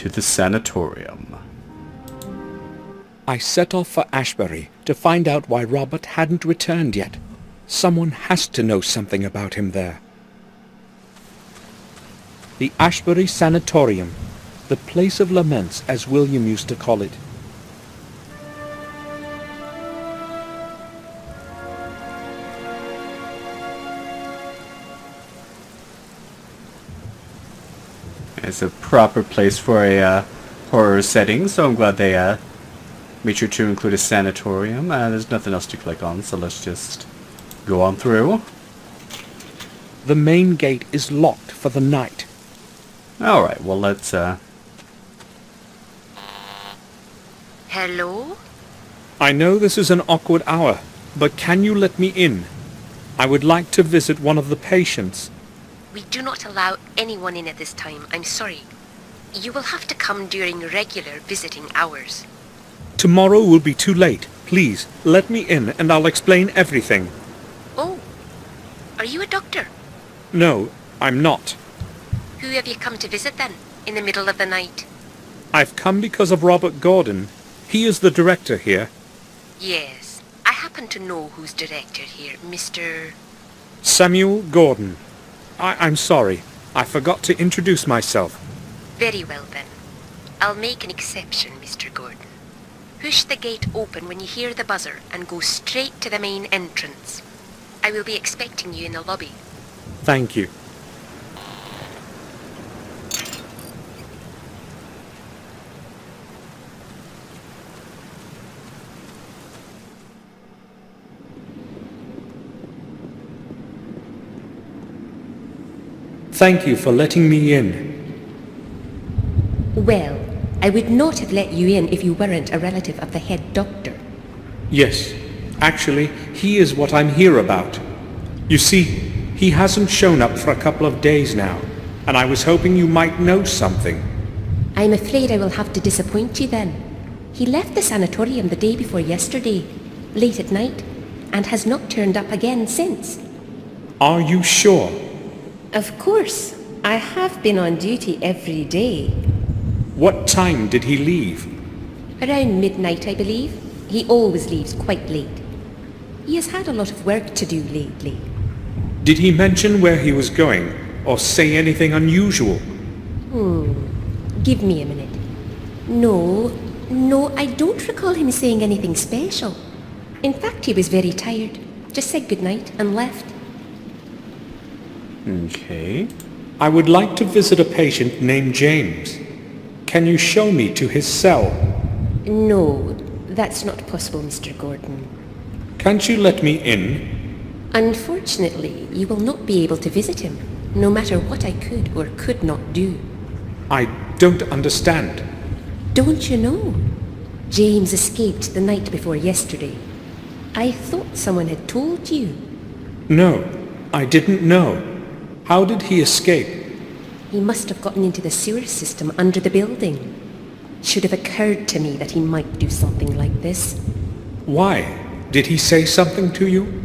to the sanatorium. I set off for Ashbury to find out why Robert hadn't returned yet. Someone has to know something about him there. The Ashbury Sanatorium, the place of laments as William used to call it. It's a proper place for a horror setting, so I'm glad they made sure to include a sanatorium. There's nothing else to click on, so let's just go on through. The main gate is locked for the night. Alright, well let's Hello? I know this is an awkward hour, but can you let me in? I would like to visit one of the patients. We do not allow anyone in at this time, I'm sorry. You will have to come during regular visiting hours. Tomorrow will be too late. Please, let me in and I'll explain everything. Oh, are you a doctor? No, I'm not. Who have you come to visit then, in the middle of the night? I've come because of Robert Gordon. He is the director here. Yes, I happen to know who's director here, Mr. Samuel Gordon. I'm sorry. I forgot to introduce myself. Very well then. I'll make an exception, Mr. Gordon. Push the gate open when you hear the buzzer and go straight to the main entrance. I will be expecting you in the lobby. Thank you. Thank you for letting me in. Well, I would not have let you in if you weren't a relative of the head doctor. Yes, actually, he is what I'm here about. You see, he hasn't shown up for a couple of days now, and I was hoping you might know something. I'm afraid I will have to disappoint you then. He left the sanatorium the day before yesterday, late at night, and has not turned up again since. Are you sure? Of course. I have been on duty every day. What time did he leave? Around midnight, I believe. He always leaves quite late. He has had a lot of work to do lately. Did he mention where he was going, or say anything unusual? Give me a minute. No, I don't recall him saying anything special. In fact, he was very tired. Just said goodnight and left. Okay. I would like to visit a patient named James. Can you show me to his cell? No, that's not possible, Mr. Gordon. Can't you let me in? Unfortunately, you will not be able to visit him, no matter what I could or could not do. I don't understand. Don't you know? James escaped the night before yesterday. I thought someone had told you. No, I didn't know. How did he escape? He must have gotten into the sewer system under the building. It should have occurred to me that he might do something like this. Why? Did he say something to you?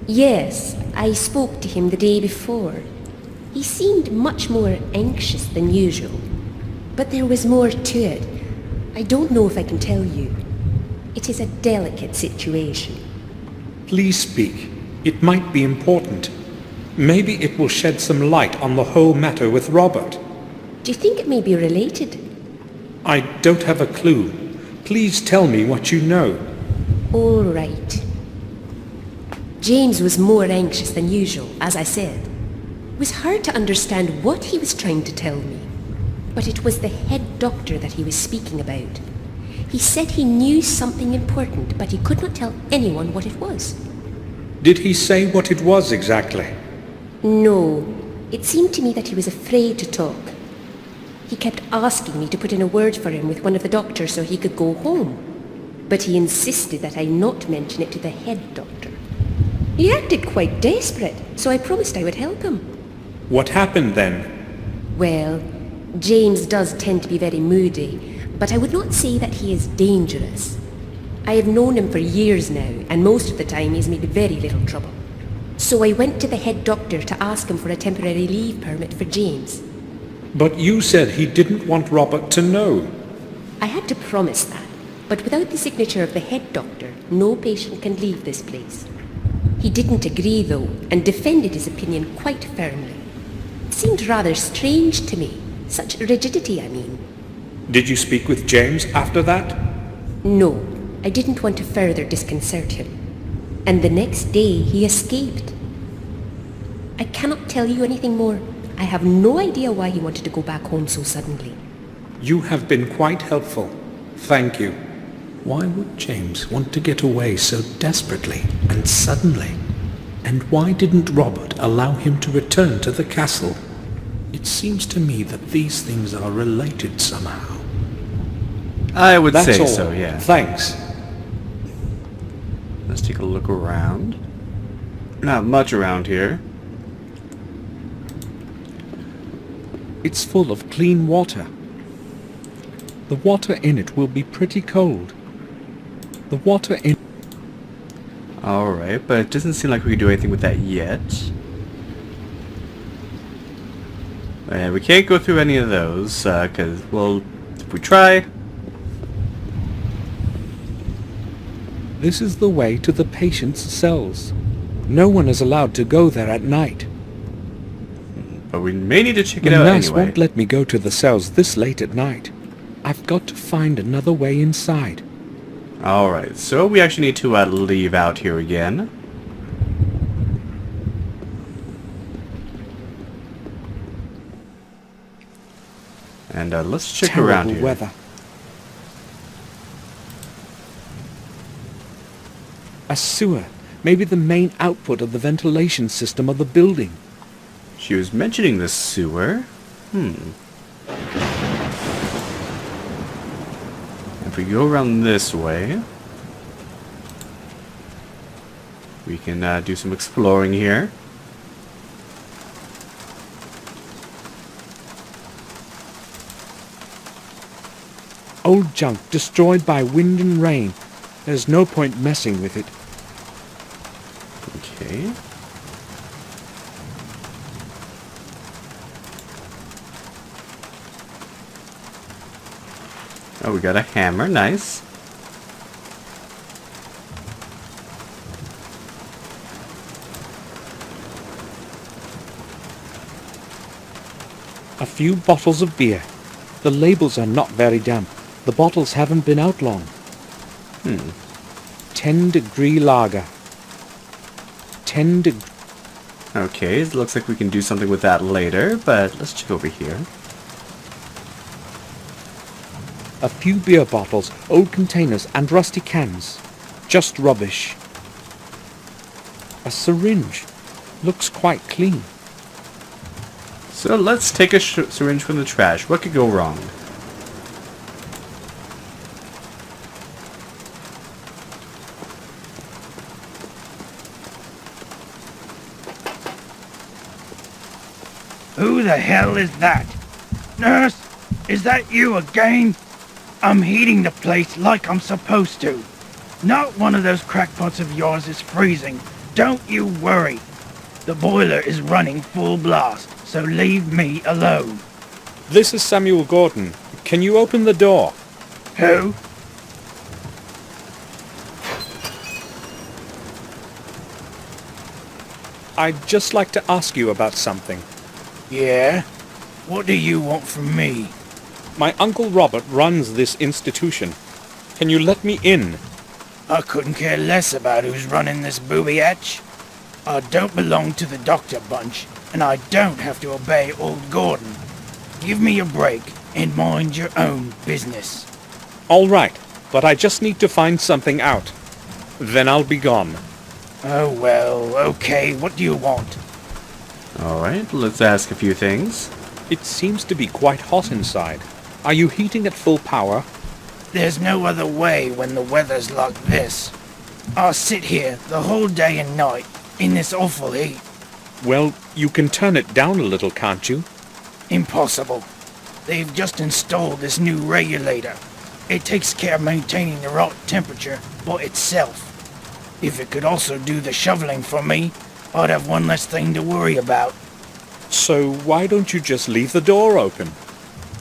Yes, I spoke to him the day before. He seemed much more anxious than usual. But there was more to it. I don't know if I can tell you. It is a delicate situation. Please speak. It might be important. Maybe it will shed some light on the whole matter with Robert. Do you think it may be related? I don't have a clue. Please tell me what you know. All right. James was more anxious than usual, as I said. It was hard to understand what he was trying to tell me. But it was the head doctor that he was speaking about. He said he knew something important, but he could not tell anyone what it was. Did he say what it was exactly? No. It seemed to me that he was afraid to talk. He kept asking me to put in a word for him with one of the doctors so he could go home. But he insisted that I not mention it to the head doctor. He acted quite desperate, so I promised I would help him. What happened then? Well, James does tend to be very moody, but I would not say that he is dangerous. I have known him for years now, and most of the time he's made very little trouble. So I went to the head doctor to ask him for a temporary leave permit for James. But you said he didn't want Robert to know. I had to promise that, but without the signature of the head doctor, no patient can leave this place. He didn't agree, though, and defended his opinion quite firmly. It seemed rather strange to me. Such rigidity, I mean. Did you speak with James after that? No, I didn't want to further disconcert him. And the next day he escaped. I cannot tell you anything more. I have no idea why he wanted to go back home so suddenly. You have been quite helpful. Thank you. Why would James want to get away so desperately and suddenly? And why didn't Robert allow him to return to the castle? It seems to me that these things are related somehow. I would That's say all. so, yeah. Thanks. Let's take a look around. Not much around here. It's full of clean water. The water in it will be pretty cold. The water in... Alright, but it doesn't seem like we can do anything with that yet. And we can't go through any of those, because, well, if we try... This is the way to the patient's cells. No one is allowed to go there at night. But we may need to check it The out nurse anyway. won't let me go to the cells this late at night. I've got to find another way inside. Alright, so we actually need to leave out here again. And let's check Terrible around here. weather. A sewer. Maybe the main output of the ventilation system of the building. She was mentioning the sewer. If we go around this way, we can do some exploring here. Old junk destroyed by wind and rain. There's no point messing with it. Okay. Oh, we got a hammer. Nice. A few bottles of beer. The labels are not very damp. The bottles haven't been out long. 10-degree lager. 10 deg... Okay, it looks like we can do something with that later, but let's check over here. A few beer bottles, old containers, and rusty cans. Just rubbish. A syringe. Looks quite clean. So let's take a syringe from the trash. What could go wrong? Who the hell is that? Nurse, is that you again? I'm heating the place like I'm supposed to. Not one of those crackpots of yours is freezing. Don't you worry. The boiler is running full blast, so leave me alone. This is Samuel Gordon. Can you open the door? Who? I'd just like to ask you about something. Yeah? What do you want from me? My Uncle Robert runs this institution. Can you let me in? I couldn't care less about who's running this booby hatch. I don't belong to the doctor bunch, and I don't have to obey old Gordon. Give me a break and mind your own business. All right, but I just need to find something out. Then I'll be gone. Oh well, okay, what do you want? Alright, let's ask a few things. It seems to be quite hot inside. Are you heating at full power? There's no other way when the weather's like this. I'll sit here the whole day and night in this awful heat. Well, you can turn it down a little, can't you? Impossible. They've just installed this new regulator. It takes care of maintaining the right temperature by itself. If it could also do the shoveling for me, I'd have one less thing to worry about. So why don't you just leave the door open?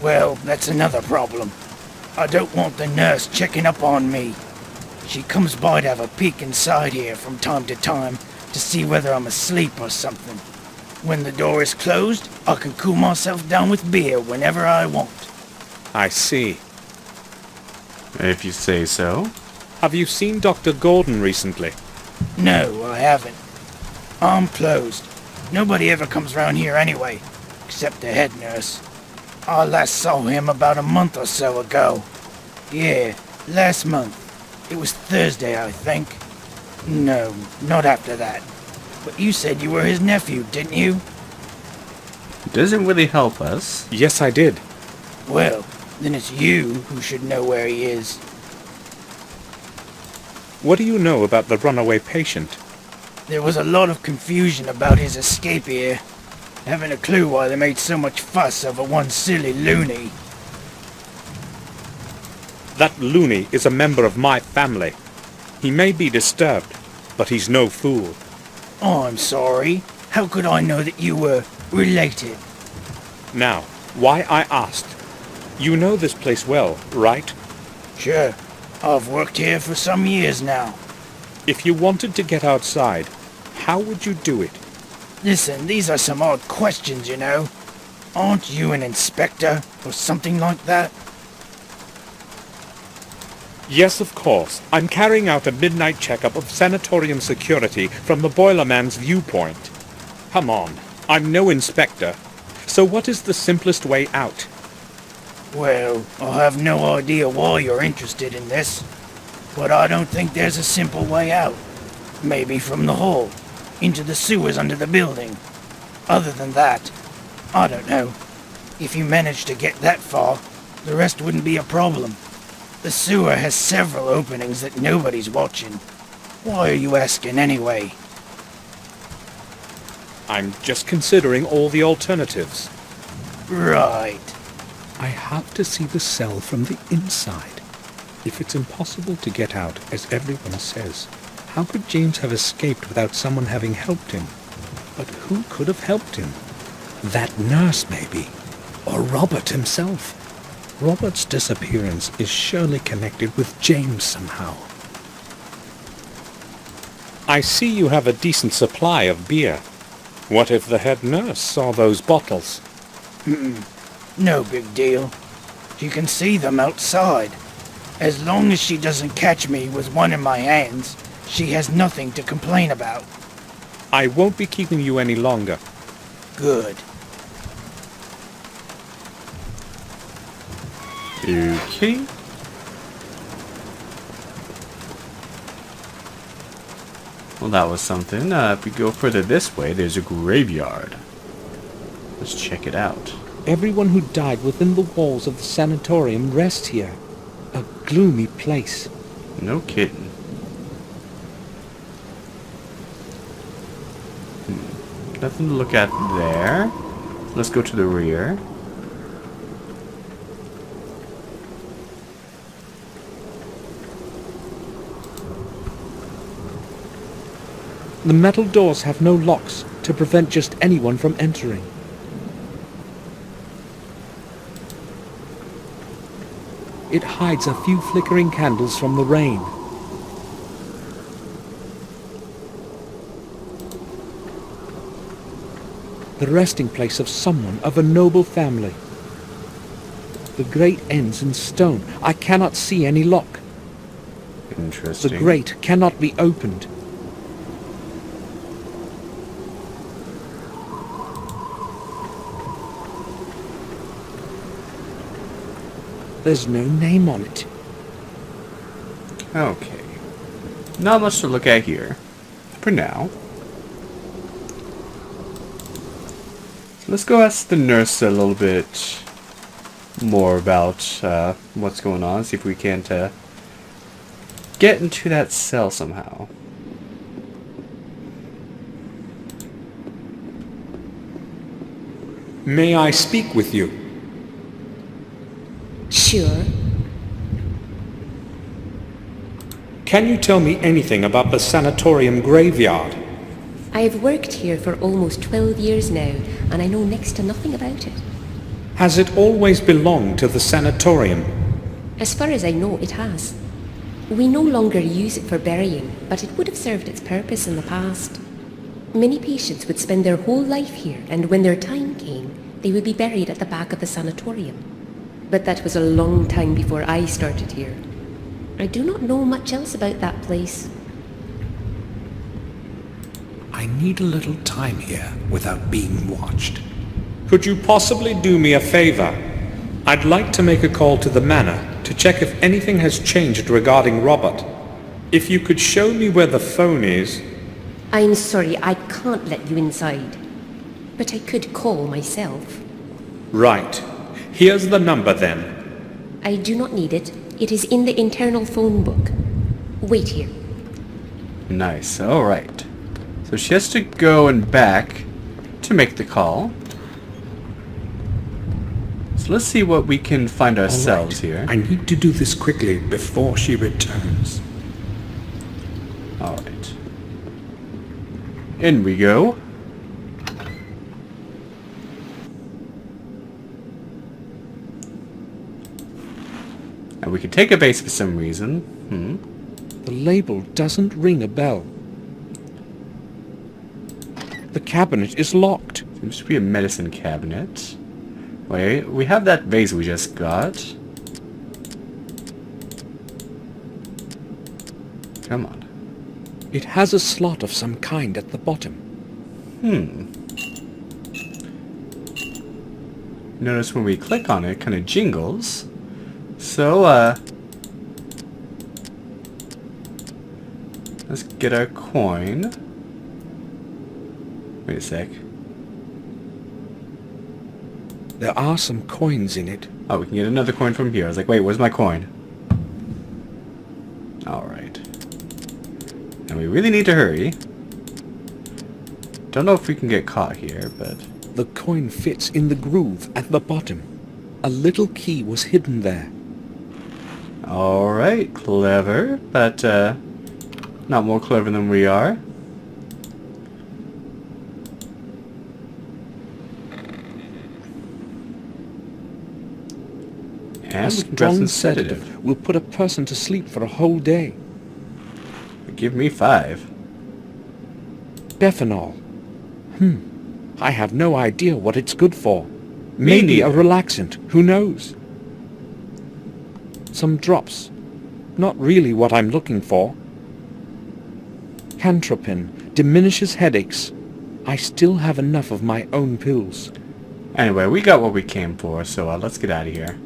Well, that's another problem. I don't want the nurse checking up on me. She comes by to have a peek inside here from time to time to see whether I'm asleep or something. When the door is closed, I can cool myself down with beer whenever I want. I see. If you say so. Have you seen Dr. Gordon recently? No, I haven't. I'm closed. Nobody ever comes round here anyway, except the head nurse. I last saw him about a month or so ago. Yeah, last month. It was Thursday, I think. No, not after that. But you said you were his nephew, didn't you? It doesn't really help us. Yes, I did. Well, then it's you who should know where he is. What do you know about the runaway patient? There was a lot of confusion about his escape here. Haven't a clue why they made so much fuss over one silly loony. That loony is a member of my family. He may be disturbed, but he's no fool. Oh, I'm sorry. How could I know that you were related? Now, why I asked. You know this place well, right? Sure. I've worked here for some years now. If you wanted to get outside, how would you do it? Listen, these are some odd questions, you know. Aren't you an inspector or something like that? Yes, of course. I'm carrying out a midnight checkup of sanatorium security from the boilerman's viewpoint. Come on, I'm no inspector. So what is the simplest way out? Well, I have no idea why you're interested in this, but I don't think there's a simple way out. Maybe from the hall, into the sewers under the building. Other than that, I don't know. If you manage to get that far, the rest wouldn't be a problem. The sewer has several openings that nobody's watching. Why are you asking anyway? I'm just considering all the alternatives. Right. I have to see the cell from the inside. If it's impossible to get out, as everyone says, how could James have escaped without someone having helped him? But who could have helped him? That nurse, maybe. Or Robert himself. Robert's disappearance is surely connected with James somehow. I see you have a decent supply of beer. What if the head nurse saw those bottles? No big deal. You can see them outside. As long as she doesn't catch me with one in my hands, she has nothing to complain about. I won't be keeping you any longer. Good. Okay. Well, that was something. If we go further this way, there's a graveyard. Let's check it out. Everyone who died within the walls of the sanatorium rests here. A gloomy place. No kidding. Nothing to look at there. Let's go to the rear. The metal doors have no locks to prevent just anyone from entering. It hides a few flickering candles from the rain. The resting place of someone of a noble family. The grate ends in stone. I cannot see any lock. Interesting. The grate cannot be opened. There's no name on it. Okay. Not much to look at here. For now. Let's go ask the nurse a little bit more about what's going on. See if we can't get into that cell somehow. May I speak with you? Sure. Can you tell me anything about the sanatorium graveyard? I have worked here for almost 12 years now, and I know next to nothing about it. Has it always belonged to the sanatorium? As far as I know, it has. We no longer use it for burying, but it would have served its purpose in the past. Many patients would spend their whole life here, and when their time came, they would be buried at the back of the sanatorium. But that was a long time before I started here. I do not know much else about that place. I need a little time here without being watched. Could you possibly do me a favor? I'd like to make a call to the manor to check if anything has changed regarding Robert. If you could show me where the phone is... I'm sorry, I can't let you inside. But I could call myself. Right. Here's the number then. I do not need it. It is in the internal phone book. Wait here. Nice, alright. So she has to go and back to make the call. So let's see what we can find ourselves here. I need to do this quickly before she returns. Alright. In we go. And we can take a base for some reason. The label doesn't ring a bell. The cabinet is locked. Seems to be a medicine cabinet. Wait, we have that vase we just got. Come on. It has a slot of some kind at the bottom. Notice when we click on it, it kind of jingles. So, let's get our coin. Wait a sec. There are some coins in it. Oh, we can get another coin from here. I was like, wait, where's my coin? Alright. And we really need to hurry. Don't know if we can get caught here, but... The coin fits in the groove at the bottom. A little key was hidden there. Alright, clever, but not more clever than we are. And A we can grab strong some sedative will put a person to sleep for a whole day. Give me 5. Defanol. I have no idea what it's good for. Maybe a neither. relaxant, who knows? Some drops. Not really what I'm looking for. Cantropin diminishes headaches. I still have enough of my own pills. Anyway, we got what we came for, so let's get out of here.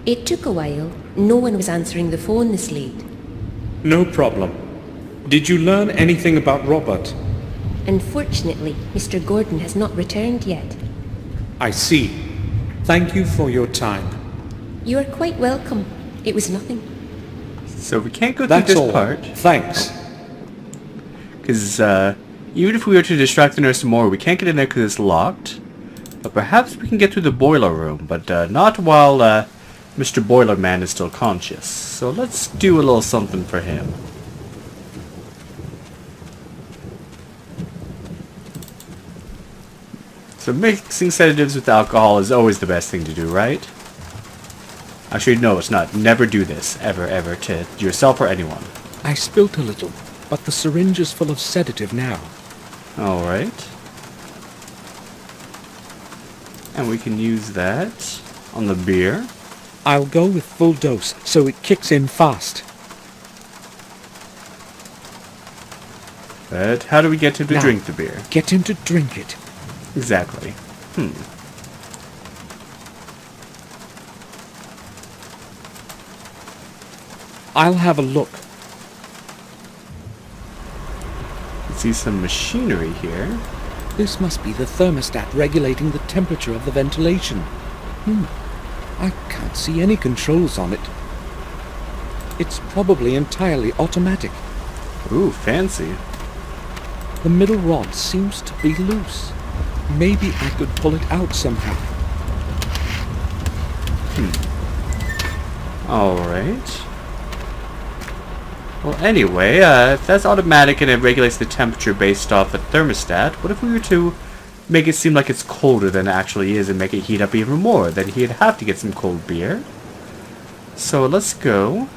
It took a while. No one was answering the phone this late. No problem. Did you learn anything about Robert? Unfortunately, Mr. Gordon has not returned yet. I see. Thank you for your time. You are quite welcome. It was nothing. So we can't go That's through this all. part. Thanks. Because even if we were to distract the nurse more, we can't get in there because it's locked. But perhaps we can get through the boiler room, but not while Mr. Boiler Man is still conscious. So let's do a little something for him. So mixing sedatives with alcohol is always the best thing to do, right? Actually, no, it's not. Never do this, ever, ever, to yourself or anyone. I spilt a little, but the syringe is full of sedative now. Alright. And we can use that on the beer. I'll go with full dose, so it kicks in fast. But how do we get him to Now, drink the beer? Get him to drink it. Exactly. I'll have a look. See some machinery here. This must be the thermostat regulating the temperature of the ventilation. I can't see any controls on it. It's probably entirely automatic. Ooh, fancy. The middle rod seems to be loose. Maybe I could pull it out somehow. Alright. Well, anyway, if that's automatic and it regulates the temperature based off the thermostat, what if we were to make it seem like it's colder than it actually is and make it heat up even more? Then he'd have to get some cold beer. So let's go.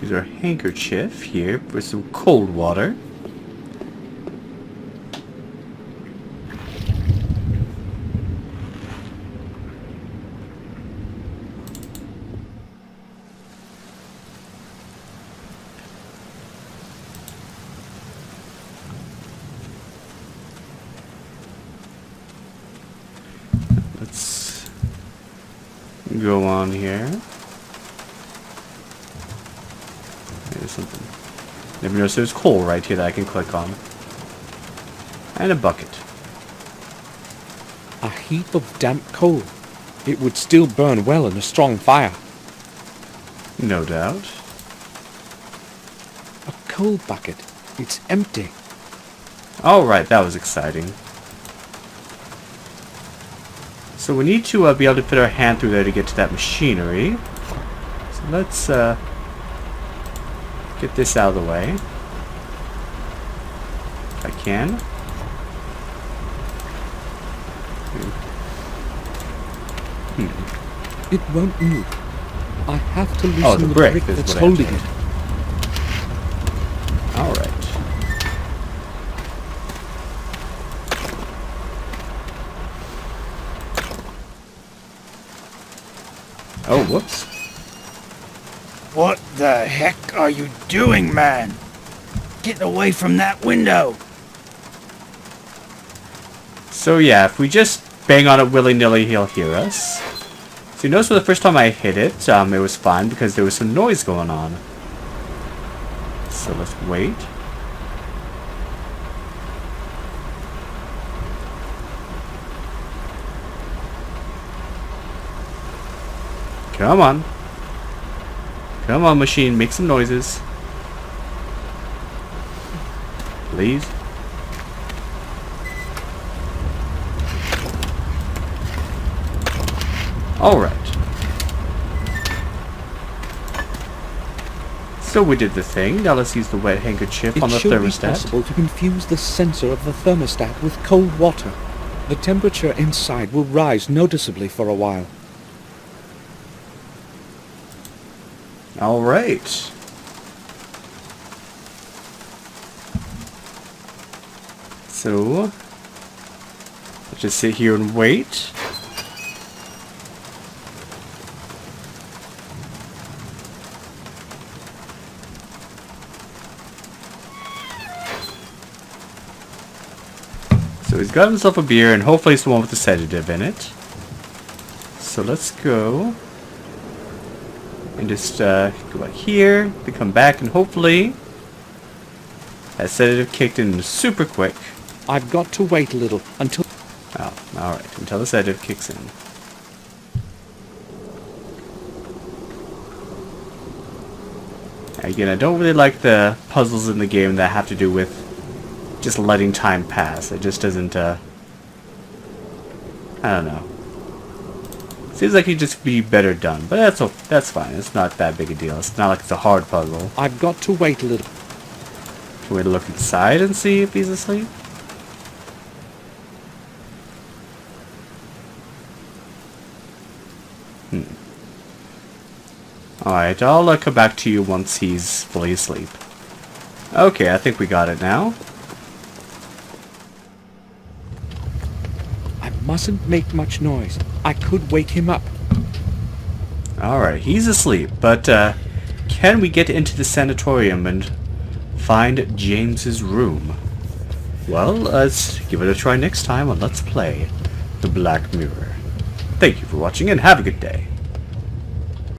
Use our handkerchief here for some cold water. Let's go on here. There's something. Never noticed there's coal right here that I can click on. And a bucket. A heap of damp coal. It would still burn well in a strong fire. No doubt. A coal bucket. It's empty. Alright, that was exciting. So we need to be able to fit our hand through there to get to that machinery. So let's get this out of the way. If I can. It won't move. I have to loosen Oh, the the brick brick is that's what I have to holding it. Alright. Oh, whoops. What the heck are you doing, man? Get away from that window! So yeah, if we just bang on it willy-nilly, he'll hear us. So you notice for the first time I hit it, it was fine because there was some noise going on. So let's wait. Come on. Come on, machine, make some noises. Please. Alright. So we did the thing. Now let's use the wet handkerchief on the It should be thermostat. possible to confuse the sensor of the thermostat with cold water. The temperature inside will rise noticeably for a while. Alright. So, let's just sit here and wait. So he's got himself a beer, and hopefully it's the one with the sedative in it. So let's go. And just go out here, to come back, and hopefully that sedative kicked in super quick. I've got to wait a little until... Oh, alright, until the sedative kicks in. Again, I don't really like the puzzles in the game that have to do with just letting time pass. It just doesn't, I don't know. Seems like it'd just be better done, but that's fine. It's not that big a deal. It's not like it's a hard puzzle. I've got to wait a little. Can we look inside and see if he's asleep? Alright, I'll come back to you once he's fully asleep. Okay, I think we got it now. I mustn't make much noise. I could wake him up. Alright, he's asleep, but can we get into the sanatorium and find James's room? Well, let's give it a try next time on Let's Play The Black Mirror. Thank you for watching and have a good day.